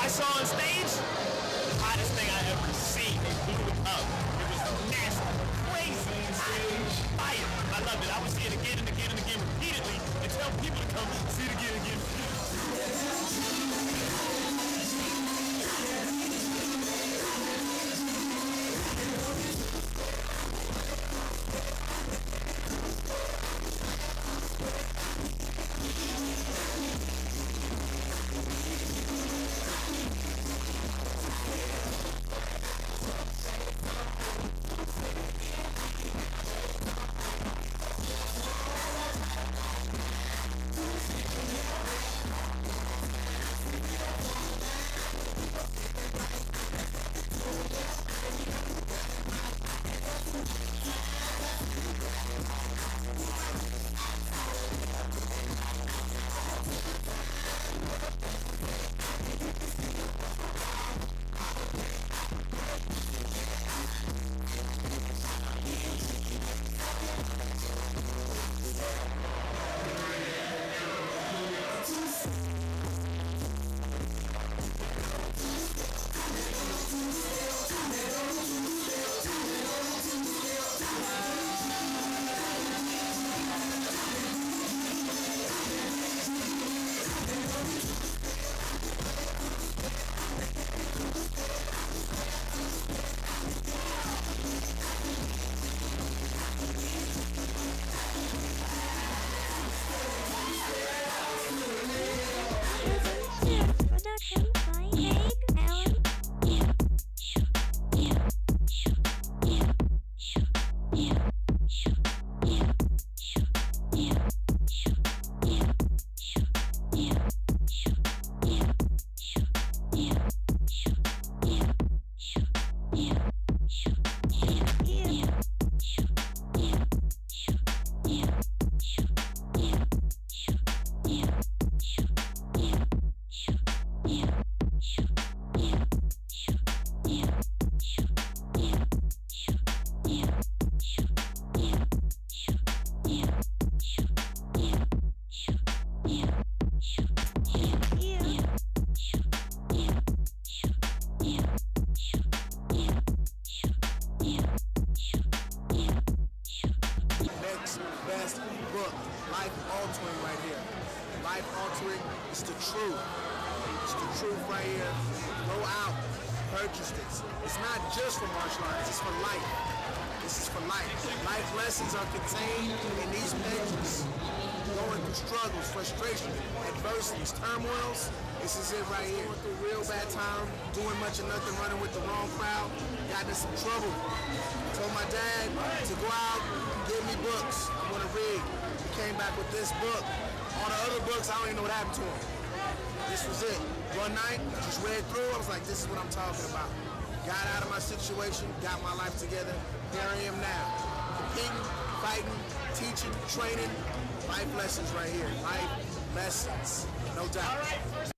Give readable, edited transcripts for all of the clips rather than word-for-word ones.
I saw on stage, the hottest thing I ever seen. They blew it up. It was nasty, crazy, hot, fire. I loved it. I would see it again and again and again repeatedly and tell people to come see it again and again. Production by Gabe Allen. Best book, life altering right here. Life altering is the truth. It's the truth right here. Go out, purchase this. It's not just for martial arts, it's for life. This is for life. Life lessons are contained in these pages. Going through struggles, frustration, adversities, turmoils. This is it right here. Going through a real bad time, doing much of nothing, running with the wrong crowd. Got into some trouble. Told my dad to go out, give me books. I'm gonna read. He came back with this book. All the other books, I don't even know what happened to them. This was it. One night, just read through. I was like, this is what I'm talking about. Got out of my situation, got my life together. Here I am now. Competing, fighting, teaching, training. Life lessons right here. Life lessons. No doubt.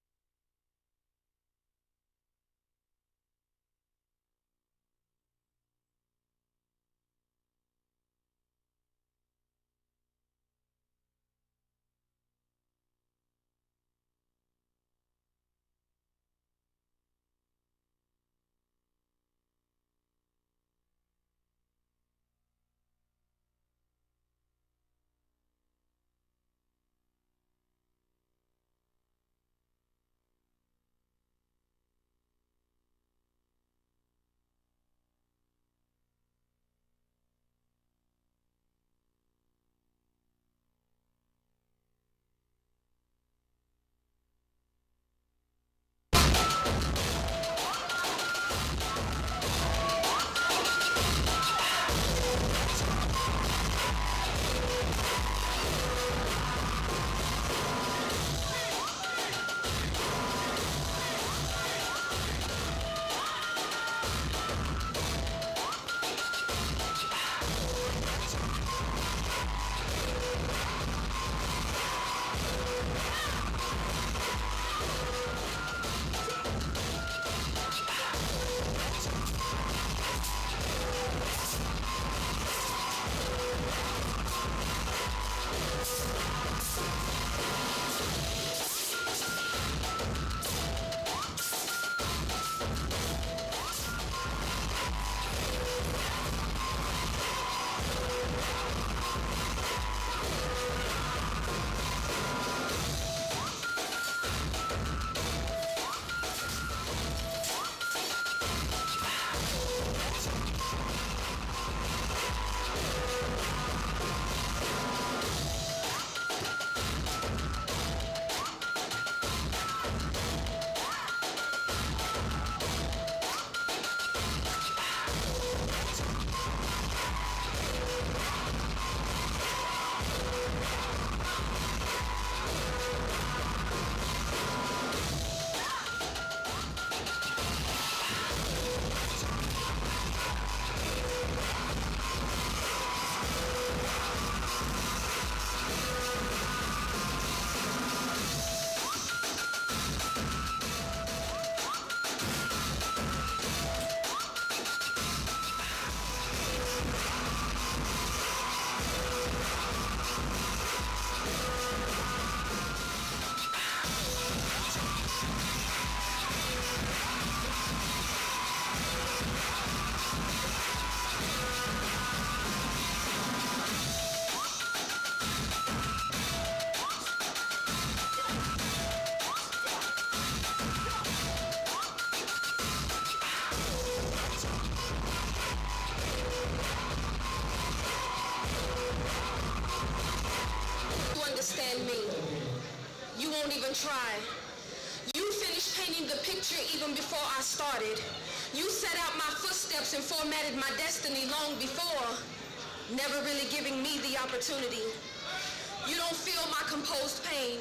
in me. You won't even try. You finished painting the picture even before I started. You set out my footsteps and formatted my destiny long before, never really giving me the opportunity. You don't feel my composed pain.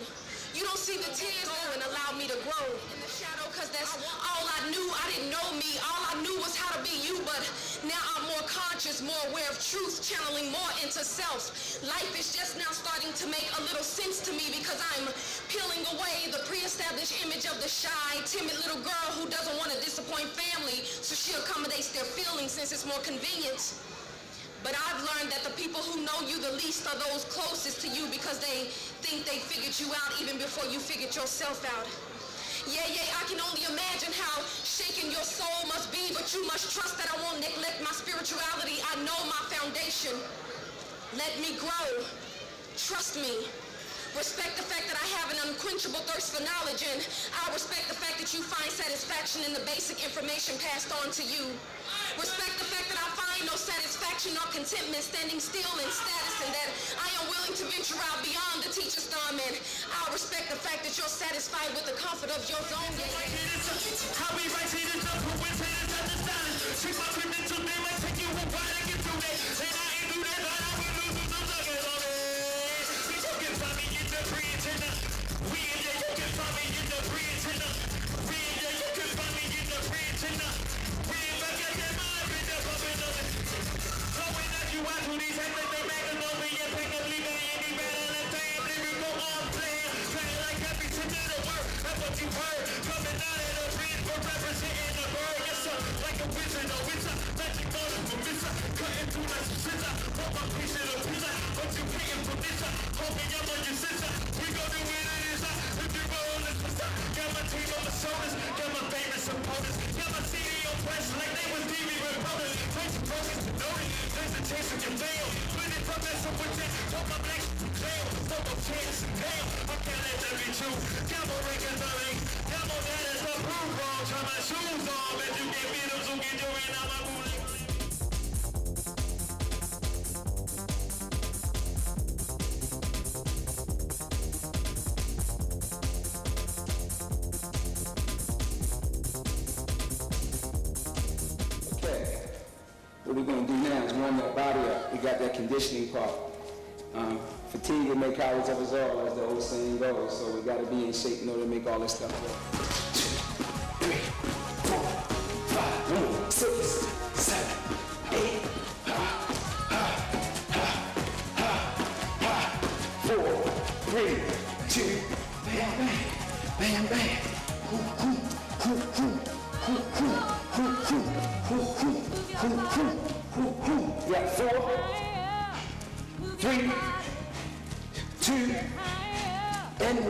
You don't see the tears go and allow me to grow in the shadow, cause that's all I knew. I didn't know me. All I knew was how to be you, but now I'm more conscious, more aware of truth, channeling more into self. Life is just now starting to make a little sense to me because I'm peeling away the pre-established image of the shy, timid little girl who doesn't want to disappoint family, so she accommodates their feelings since it's more convenient. But I've learned that the people who know you the least are those closest to you because they think they figured you out even before you figured yourself out. Yeah, I can only imagine how shaken your soul must be, but you must trust that I won't neglect my spirituality. I know my foundation. Let me grow. Trust me. Respect the fact that I have an unquenchable thirst for knowledge, and I respect the fact that you find satisfaction in the basic information passed on to you. Respect the fact that I find no satisfaction or contentment standing still in status, and that I am willing to venture out beyond the teacher's thumb, and I respect the fact that you're satisfied with the comfort of your zone. How we right here to jump with haters understand. Treat my credentials, they might take you a while to get through that. And I ain't do that, but I will lose some nuggets on it. You can find me in the pre-intender. We in there, you can find me in the pre-intender. We in there, you can find me in the pre-intender. We in back at them, I'm in the pumping of it. Going at you out to these haters, they make them over and pick up, leave it any better than they am. They will go on playing. Playing like every single the word. That's what you heard. Coming out of the breeze for representing the bird. Yes, sir. Like a wizard, a wizard. Magic motor for Missa. Cutting through like some scissor. Want my piece of the pizza. What you paying for this? Homie, I'm on your sister. We gon' do it in this. If you roll this, got my team on my shoulders. Got my famous opponents. Got my CD on press like they was TV Republic. Face the progress to know it. There's a chance you can fail. When it's from messing with that, talk my black jail. No more chance in hell. I can't let that be true. Got more records on me. Got more data to prove wrong. Try my shoes on. Bet you can't beat them, so get your in out my boot. What we're going to do now is warm that body up. We got that conditioning part. Fatigue will make cowards of us all, as the old saying goes. So we got to be in shape in order to make all this stuff work. 2, 3, 4, 5, 6, 7, 8. 4, 3, 2, bam, bam, bam, bam. Yeah, 4, 3, 2, and 1.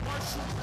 Marshall.